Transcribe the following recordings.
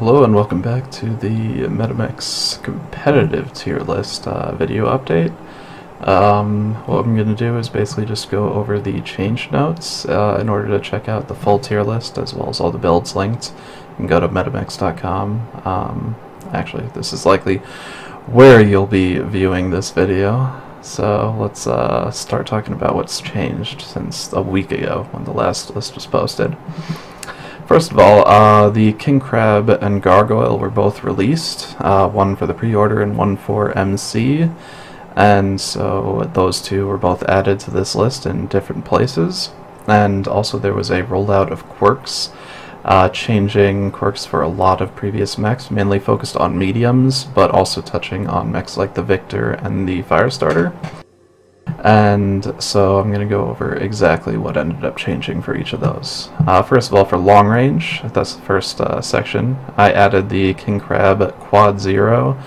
Hello and welcome back to the MetaMix competitive tier list video update. What I'm going to do is basically just go over the change notes in order to check out the full tier list as well as all the builds linked. You can go to metamix.com. Actually, this is likely where you'll be viewing this video. So let's start talking about what's changed since a week ago when the last list was posted. First of all, the King Crab and Gargoyle were both released, one for the pre-order and one for MC, and so those two were both added to this list in different places. And also there was a rollout of quirks, changing quirks for a lot of previous mechs, mainly focused on mediums, but also touching on mechs like the Victor and the Firestarter. And so I'm going to go over exactly what ended up changing for each of those. First of all, for long range, that's the first section, I added the King Crab Quad Zero,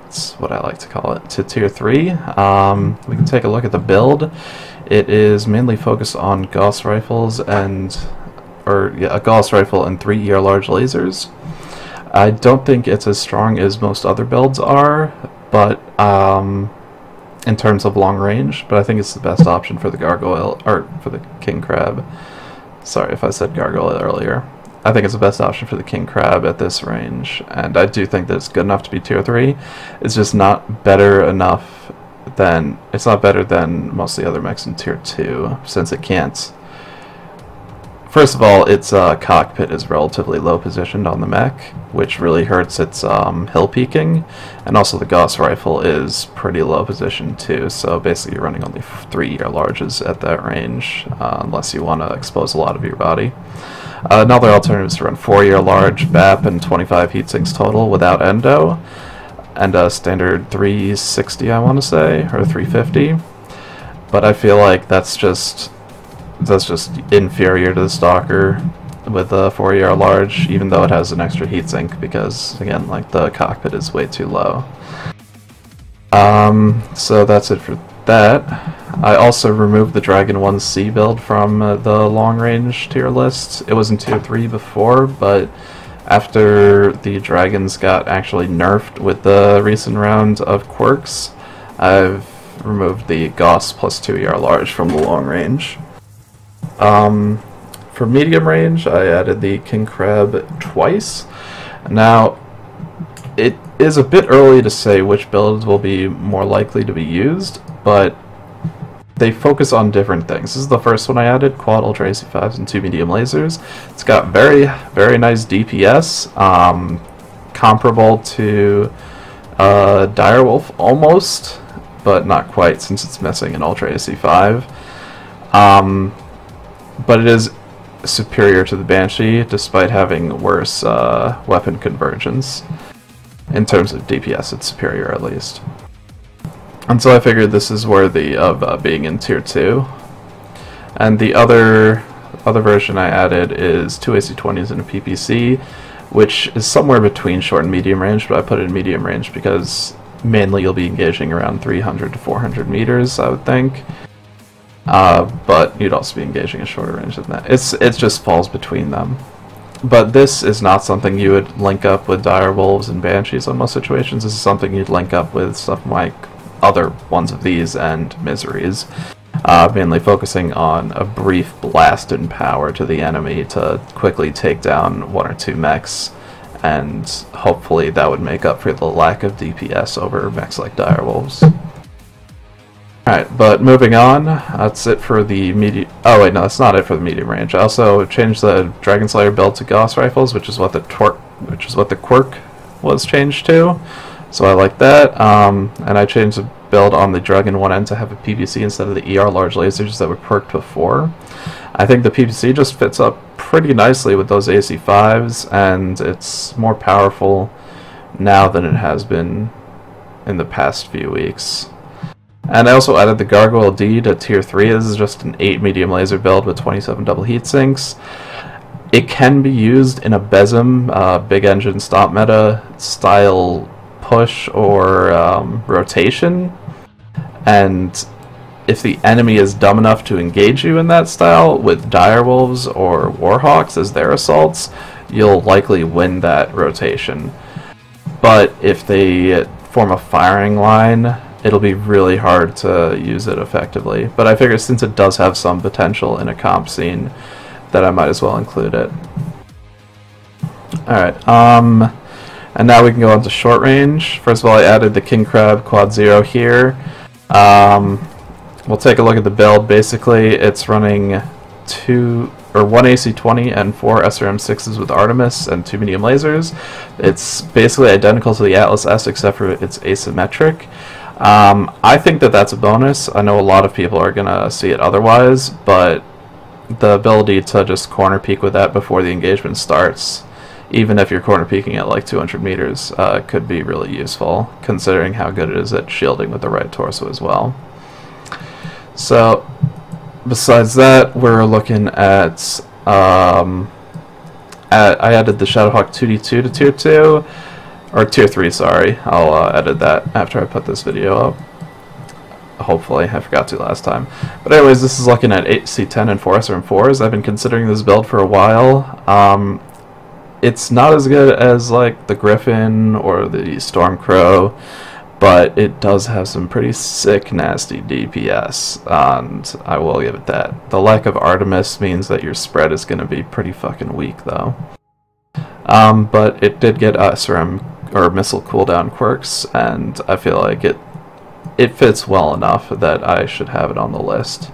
that's what I like to call it, to Tier 3. We can take a look at the build. It is mainly focused on Gauss rifles and, a Gauss rifle and 3 ER large lasers. I don't think it's as strong as most other builds are, but in terms of long range, but I think it's the best option for the Gargoyle, or for the King Crab. Sorry if I said Gargoyle earlier. I think it's the best option for the King Crab at this range, and I do think that it's good enough to be Tier 3. It's just not better enough than, it's not better than most of the other mechs in Tier 2, since it can't. First of all, its cockpit is relatively low positioned on the mech, which really hurts its hill peeking, and also the Gauss rifle is pretty low positioned too, so basically you're running only 3 ER larges at that range, unless you want to expose a lot of your body. Another alternative is to run 4 ER large, VAP, and 25 heatsinks total without endo, and a standard 360 I want to say, or 350, but I feel like that's just inferior to the Stalker with a 4 ER large, even though it has an extra heatsink, because again, like, the cockpit is way too low. So that's it for that. I also removed the Dragon 1C build from the long range tier list. It was in Tier 3 before, but after the Dragons got actually nerfed with the recent round of quirks, I've removed the Gauss plus 2 ER large from the long range. For medium range, I added the King Crab twice. Now, it is a bit early to say which builds will be more likely to be used, but they focus on different things. This is the first one I added, quad ultra AC5s and 2 medium lasers. It's got very, very nice DPS, comparable to Direwolf almost, but not quite since it's missing an ultra AC5. But it is superior to the Banshee, despite having worse weapon convergence. In terms of DPS, it's superior at least. And so I figured this is worthy of being in Tier 2. And the other version I added is 2 AC20s and a PPC, which is somewhere between short and medium range, but I put it in medium range because mainly you'll be engaging around 300 to 400 meters, I would think. But you'd also be engaging a shorter range than that. It just falls between them. But this is not something you would link up with Direwolves and Banshees in most situations. This is something you'd link up with stuff like other ones of these and Miseries. Mainly focusing on a brief blast in power to the enemy to quickly take down 1 or 2 mechs, and hopefully that would make up for the lack of DPS over mechs like Direwolves. Alright, but moving on, that's it for the medium. Oh wait, no, that's not it for the medium range. I also changed the Dragon Slayer build to Gauss rifles, which is what the quirk was changed to. So I like that. And I changed the build on the Dragon 1N to have a PVC instead of the ER large lasers that were quirked before. I think the PVC just fits up pretty nicely with those AC5s, and it's more powerful now than it has been in the past few weeks. And I also added the Gargoyle D to Tier 3. This is just an 8 medium laser build with 27 double heat sinks. It can be used in a Besom, big engine stop meta style push or rotation. And if the enemy is dumb enough to engage you in that style with Direwolves or Warhawks as their assaults, you'll likely win that rotation. But if they form a firing line, it'll be really hard to use it effectively. But I figure since it does have some potential in a comp scene, that I might as well include it. Alright, and now we can go on to short range. First of all, I added the King Crab Quad Zero here. We'll take a look at the build. Basically, it's running one AC-20 and 4 SRM-6s with Artemis and 2 medium lasers. It's basically identical to the Atlas S except for it's asymmetric. I think that that's a bonus. I know a lot of people are going to see it otherwise, but the ability to just corner peek with that before the engagement starts, even if you're corner peeking at like 200 meters, could be really useful, considering how good it is at shielding with the right torso as well. So, besides that, we're looking at I added the Shadowhawk 2D2 to Tier 2, or Tier 3, sorry. I'll edit that after I put this video up. Hopefully, I forgot to last time. But anyways, this is looking at 8C10 and 4 SRM4s. I've been considering this build for a while. It's not as good as like the Griffin or the Stormcrow, but it does have some pretty sick, nasty DPS, and I will give it that. The lack of Artemis means that your spread is going to be pretty fucking weak, though. But it did get SRM, or missile cooldown quirks, and I feel like it fits well enough that I should have it on the list.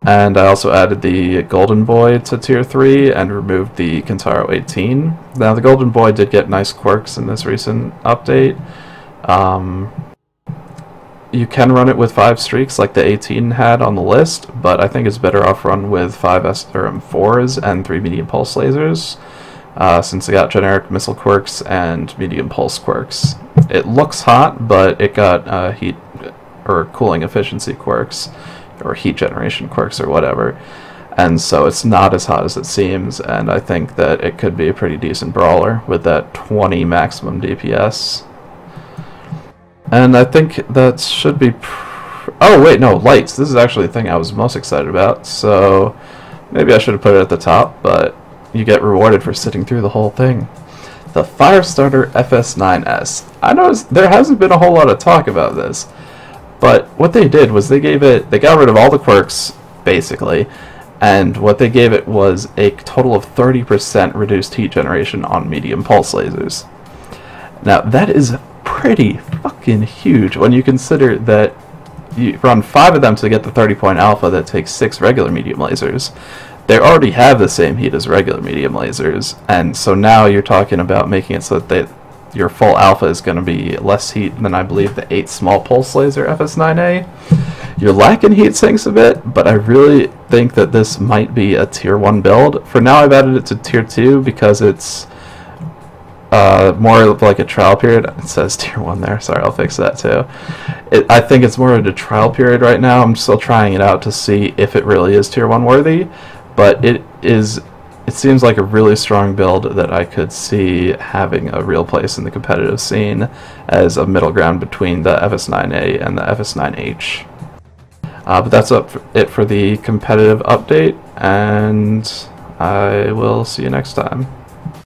And I also added the Golden Boy to Tier 3 and removed the Kentaro 18. Now, the Golden Boy did get nice quirks in this recent update. You can run it with 5 streaks like the 18 had on the list, but I think it's better off run with 5 SRM4s and 3 medium pulse lasers, since it got generic missile quirks and medium pulse quirks. It looks hot, but it got heat or cooling efficiency quirks, or heat generation quirks, or whatever. And so it's not as hot as it seems, and I think that it could be a pretty decent brawler with that 20 maximum DPS. And I think that should be... oh, wait, no, lights. This is actually the thing I was most excited about, so maybe I should have put it at the top, but you get rewarded for sitting through the whole thing. The Firestarter FS9S. I noticed there hasn't been a whole lot of talk about this, but what they did was they got rid of all the quirks, basically, and what they gave it was a total of 30% reduced heat generation on medium pulse lasers. Now, that is pretty fucking huge when you consider that you run 5 of them to get the 30-point alpha that takes 6 regular medium lasers. They already have the same heat as regular medium lasers, and so now you're talking about making it so that your full alpha is going to be less heat than I believe the 8 small pulse laser FS9A. You're lacking heat sinks a bit, but I really think that this might be a Tier 1 build. For now, I've added it to Tier 2 because it's more of like a trial period. It says Tier 1 there. Sorry, I'll fix that too. I think it's more of a trial period right now. I'm still trying it out to see if it really is Tier 1 worthy, but it seems like a really strong build that I could see having a real place in the competitive scene as a middle ground between the FS9A and the FS9H. But that's it for the competitive update, and I will see you next time.